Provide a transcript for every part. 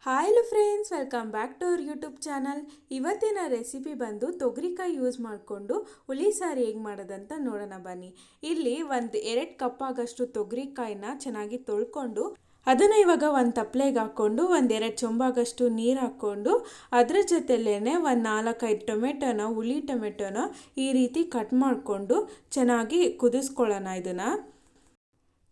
Hi hello friends, welcome back to our YouTube channel. ಇವತ್ತಿನ recipe ಬಂದು ತೊಗರಿಕಾಯಿ use ಮಾಡಿಕೊಂಡು ಹುಳಿ ಸಾರು ಹೇಗೆ ಮಾಡೋದಂತ ನೋಡೋಣ ಬನ್ನಿ. ಇಲ್ಲಿ ಒಂದು 2 ಕಪ್ ಆಗಷ್ಟು ತೊಗರಿಕಾಯಿನ ಚೆನ್ನಾಗಿ ತೊಳ್ಕೊಂಡು ಅದನ್ನು ಇವಾಗ ಒಂದು ತಪ್ಪಲೆಗೆ ಹಾಕ್ಕೊಂಡು 1-2 ಚೊಂಬಾಗಷ್ಟು ನೀರು ಹಾಕ್ಕೊಂಡು ಅದ್ರ ಜೊತೆಲೇ ಒಂದು 4-5 ಟೊಮೆಟೊನ ಹುಳಿ ಟೊಮೆಟೊನ ಈ ರೀತಿ ಕಟ್ ಮಾಡಿಕೊಂಡು ಚೆನ್ನಾಗಿ ಕುದಿಸ್ಕೊಳ್ಳೋಣ. ಇದನ್ನು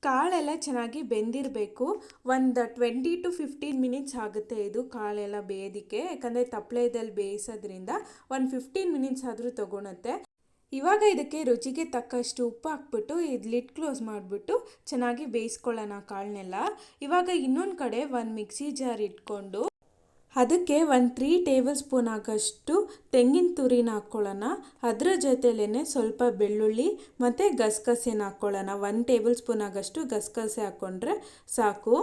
ಕಾಳೆಲ್ಲ ಚೆನ್ನಾಗಿ ಬೆಂದಿರಬೇಕು. ಒಂದು 20-15 ಮಿನಿಟ್ಸ್ ಆಗುತ್ತೆ ಇದು ಕಾಳೆಲ್ಲ ಬೇಯೋದಕ್ಕೆ. ಯಾಕಂದರೆ ತಪ್ಪಲೆದಲ್ಲಿ ಬೇಯಿಸೋದ್ರಿಂದ ಒಂದು 15 ಮಿನಿಟ್ಸ್ ಆದರೂ ತಗೊಳುತ್ತೆ. ಇವಾಗ ಇದಕ್ಕೆ ರುಚಿಗೆ ತಕ್ಕಷ್ಟು ಉಪ್ಪು ಹಾಕ್ಬಿಟ್ಟು ಇದು ಲಿಡ್ ಕ್ಲೋಸ್ ಮಾಡಿಬಿಟ್ಟು ಚೆನ್ನಾಗಿ ಬೇಯಿಸ್ಕೊಳ್ಳೋಣ ಕಾಳನ್ನೆಲ್ಲ. ಇವಾಗ ಇನ್ನೊಂದು ಕಡೆ ಒಂದು ಮಿಕ್ಸಿ ಜಾರ್ ಇಟ್ಕೊಂಡು ಅದಕ್ಕೆ ಒಂದು 3 ಟೇಬಲ್ ಸ್ಪೂನ್ ಆಗಷ್ಟು ತೆಂಗಿನ ತುರಿನ ಹಾಕ್ಕೊಳ್ಳೋಣ. ಅದರ ಜೊತೆಲೇ ಸ್ವಲ್ಪ ಬೆಳ್ಳುಳ್ಳಿ ಮತ್ತು ಗಸಗಸೆನ ಹಾಕ್ಕೊಳ್ಳೋಣ. 1 ಟೇಬಲ್ ಸ್ಪೂನ್ ಆಗಷ್ಟು ಗಸಗಸೆ ಹಾಕ್ಕೊಂಡ್ರೆ ಸಾಕು.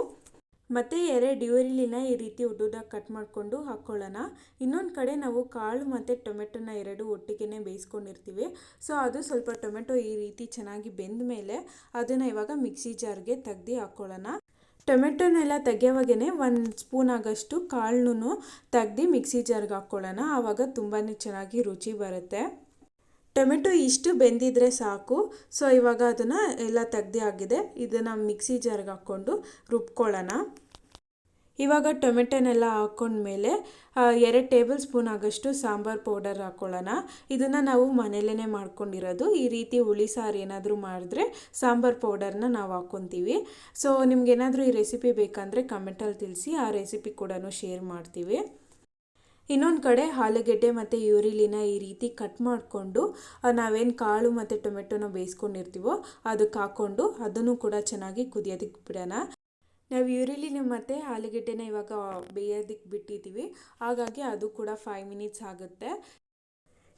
ಮತ್ತು 2 ಈರುಳ್ಳಿನ ಈ ರೀತಿ ಉದ್ದುದಾಗಿ ಕಟ್ ಮಾಡಿಕೊಂಡು ಹಾಕ್ಕೊಳ್ಳೋಣ. ಇನ್ನೊಂದು ಕಡೆ ನಾವು ಕಾಳು ಮತ್ತು ಟೊಮೆಟೊನ 2 ಒಟ್ಟಿಗೆ ಬೇಯಿಸ್ಕೊಂಡಿರ್ತೀವಿ. ಸೊ ಅದು ಸ್ವಲ್ಪ ಟೊಮೆಟೊ ಈ ರೀತಿ ಚೆನ್ನಾಗಿ ಬೆಂದ ಮೇಲೆ ಅದನ್ನು ಇವಾಗ ಮಿಕ್ಸಿ ಜಾರ್ಗೆ ತೆಗ್ದು ಹಾಕ್ಕೊಳ್ಳೋಣ. ಟೊಮೆಟೊನೆಲ್ಲ ತೆಗಿಯೋವಾಗೇ 1 ಸ್ಪೂನ್ ಆಗಷ್ಟು ಕಾಳನ್ನು ತೆಗ್ದು ಮಿಕ್ಸಿ ಜಾರ್ಗೆ ಹಾಕ್ಕೊಳ್ಳೋಣ. ಆವಾಗ ತುಂಬಾ ಚೆನ್ನಾಗಿ ರುಚಿ ಬರುತ್ತೆ. ಟೊಮೆಟೊ ಇಷ್ಟು ಬೆಂದಿದ್ರೆ ಸಾಕು. ಸೊ ಇವಾಗ ಅದನ್ನು ಎಲ್ಲ ತೆಗ್ದು ಆಗಿದೆ. ಇದನ್ನು ಮಿಕ್ಸಿ ಜಾರ್ಗೆ ಹಾಕ್ಕೊಂಡು ರುಬ್ಕೊಳ್ಳೋಣ. ಇವಾಗ ಟೊಮೆಟೊನೆಲ್ಲ ಹಾಕ್ಕೊಂಡ್ಮೇಲೆ 2 ಟೇಬಲ್ ಸ್ಪೂನ್ ಆಗಷ್ಟು ಸಾಂಬಾರು ಪೌಡರ್ ಹಾಕ್ಕೊಳ್ಳೋಣ. ಇದನ್ನು ನಾವು ಮನೆಯಲ್ಲೇ ಮಾಡ್ಕೊಂಡಿರೋದು. ಈ ರೀತಿ ಹುಳಿ ಸಾರು ಏನಾದರೂ ಮಾಡಿದ್ರೆ ಸಾಂಬಾರು ಪೌಡರ್ನ ನಾವು ಹಾಕ್ಕೊತೀವಿ. ಸೊ ನಿಮ್ಗೇನಾದರೂ ಈ ರೆಸಿಪಿ ಬೇಕಂದರೆ ಕಮೆಂಟಲ್ಲಿ ತಿಳಿಸಿ, ಆ ರೆಸಿಪಿ ಕೂಡ ಶೇರ್ ಮಾಡ್ತೀವಿ. ಇನ್ನೊಂದು ಕಡೆ ಆಲೂಗೆಡ್ಡೆ ಮತ್ತು ಈರುಳ್ಳಿನ ಈ ರೀತಿ ಕಟ್ ಮಾಡಿಕೊಂಡು ನಾವೇನು ಕಾಳು ಮತ್ತು ಟೊಮೆಟೊನ ಬೇಯಿಸ್ಕೊಂಡಿರ್ತೀವೋ ಅದಕ್ಕೆ ಹಾಕ್ಕೊಂಡು ಅದನ್ನು ಕೂಡ ಚೆನ್ನಾಗಿ ಕುದಿಯೋದಕ್ಕೆ ಬಿಡೋಣ. ನಾವು ಈರುಳ್ಳಿನ ಮತ್ತು ಆಲೂಗೆಡ್ಡೆನ ಇವಾಗ ಬೇಯೋದಕ್ಕೆ ಬಿಟ್ಟಿದ್ದೀವಿ, ಹಾಗಾಗಿ ಅದು ಕೂಡ 5 ಮಿನಿಟ್ಸ್ ಆಗುತ್ತೆ.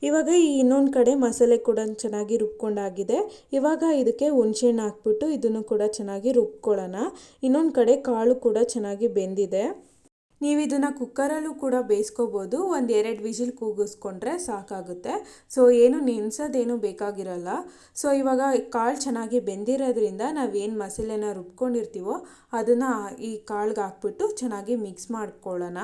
ಇವಾಗ ಈ ಇನ್ನೊಂದು ಕಡೆ ಮಸಾಲೆ ಕೂಡ ಚೆನ್ನಾಗಿ ರುಬ್ಕೊಂಡಾಗಿದೆ. ಇವಾಗ ಇದಕ್ಕೆ ಹುಣಸೆಹಣ್ಣು ಹಾಕ್ಬಿಟ್ಟು ಇದನ್ನು ಕೂಡ ಚೆನ್ನಾಗಿ ರುಬ್ಕೊಳ್ಳೋಣ. ಇನ್ನೊಂದು ಕಡೆ ಕಾಳು ಕೂಡ ಚೆನ್ನಾಗಿ ಬೆಂದಿದೆ. ನೀವು ಇದನ್ನು ಕುಕ್ಕರಲ್ಲೂ ಕೂಡ ಬೇಯಿಸ್ಕೋಬೋದು. 1-2 ವಿಜಿಲ್ ಕೂಗಿಸ್ಕೊಂಡ್ರೆ ಸಾಕಾಗುತ್ತೆ. ಸೊ ಏನು ನೆನೆಸೋದೇನು ಬೇಕಾಗಿರಲ್ಲ. ಸೊ ಇವಾಗ ಕಾಳು ಚೆನ್ನಾಗಿ ಬೆಂದಿರೋದ್ರಿಂದ ನಾವೇನು ಮಸಾಲೆನ ರುಬ್ಕೊಂಡಿರ್ತೀವೋ ಅದನ್ನು ಈ ಕಾಳಿಗೆ ಹಾಕ್ಬಿಟ್ಟು ಚೆನ್ನಾಗಿ ಮಿಕ್ಸ್ ಮಾಡ್ಕೊಳ್ಳೋಣ.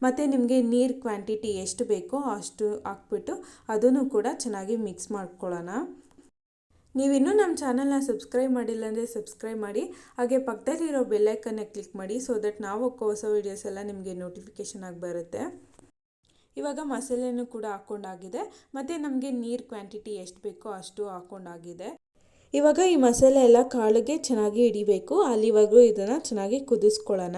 ಮತ್ತು ನಿಮಗೆ ನೀರು ಕ್ವಾಂಟಿಟಿ ಎಷ್ಟು ಬೇಕೋ ಅಷ್ಟು ಹಾಕ್ಬಿಟ್ಟು ಅದನ್ನು ಕೂಡ ಚೆನ್ನಾಗಿ ಮಿಕ್ಸ್ ಮಾಡ್ಕೊಳ್ಳೋಣ. ನೀವಿನ್ನೂ ನಮ್ಮ ಚಾನಲ್ನ ಸಬ್ಸ್ಕ್ರೈಬ್ ಮಾಡಿಲ್ಲ ಅಂದರೆ ಸಬ್ಸ್ಕ್ರೈಬ್ ಮಾಡಿ, ಹಾಗೆ ಪಕ್ಕದಲ್ಲಿರೋ ಬೆಲ್ಲೈಕನ್ನ ಕ್ಲಿಕ್ ಮಾಡಿ. ಸೊ ದಟ್ ನಾವು ಹಾಕೋ ಹೊಸ ವೀಡಿಯೋಸ್ ಎಲ್ಲ ನಿಮಗೆ ನೋಟಿಫಿಕೇಷನ್ ಆಗಿ ಬರುತ್ತೆ. ಇವಾಗ ಮಸಾಲೆನೂ ಕೂಡ ಹಾಕ್ಕೊಂಡಾಗಿದೆ ಮತ್ತು ನಮಗೆ ನೀರು ಕ್ವಾಂಟಿಟಿ ಎಷ್ಟು ಬೇಕೋ ಅಷ್ಟು ಹಾಕ್ಕೊಂಡಾಗಿದೆ. ಇವಾಗ ಈ ಮಸಾಲೆ ಎಲ್ಲ ಕಾಳಿಗೆ ಚೆನ್ನಾಗಿ ಹಿಡಿಬೇಕು. ಅಲ್ಲಿವರೆಗೂ ಇದನ್ನು ಚೆನ್ನಾಗಿ ಕುದಿಸ್ಕೊಳ್ಳೋಣ.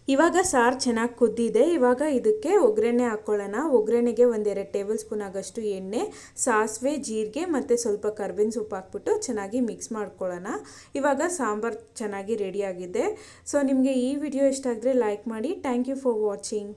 ಇವಾಗ ಸಾರು ಚೆನ್ನಾಗಿ ಕುದ್ದಿದೆ. ಇವಾಗ ಇದಕ್ಕೆ ಒಗ್ಗರಣೆ ಹಾಕ್ಕೊಳ್ಳೋಣ. ಒಗ್ಗರಣೆಗೆ 1-2 ಟೇಬಲ್ ಸ್ಪೂನ್ ಆಗಷ್ಟು ಎಣ್ಣೆ, ಸಾಸಿವೆ, ಜೀರಿಗೆ ಮತ್ತು ಸ್ವಲ್ಪ ಕರ್ಬೇವಿನ ಸೊಪ್ಪು ಹಾಕ್ಬಿಟ್ಟು ಚೆನ್ನಾಗಿ ಮಿಕ್ಸ್ ಮಾಡ್ಕೊಳ್ಳೋಣ. ಇವಾಗ ಸಾಂಬಾರು ಚೆನ್ನಾಗಿ ರೆಡಿಯಾಗಿದೆ. ಸೊ ನಿಮಗೆ ಈ ವಿಡಿಯೋ ಇಷ್ಟ ಆದರೆ ಲೈಕ್ ಮಾಡಿ. Thank you for watching.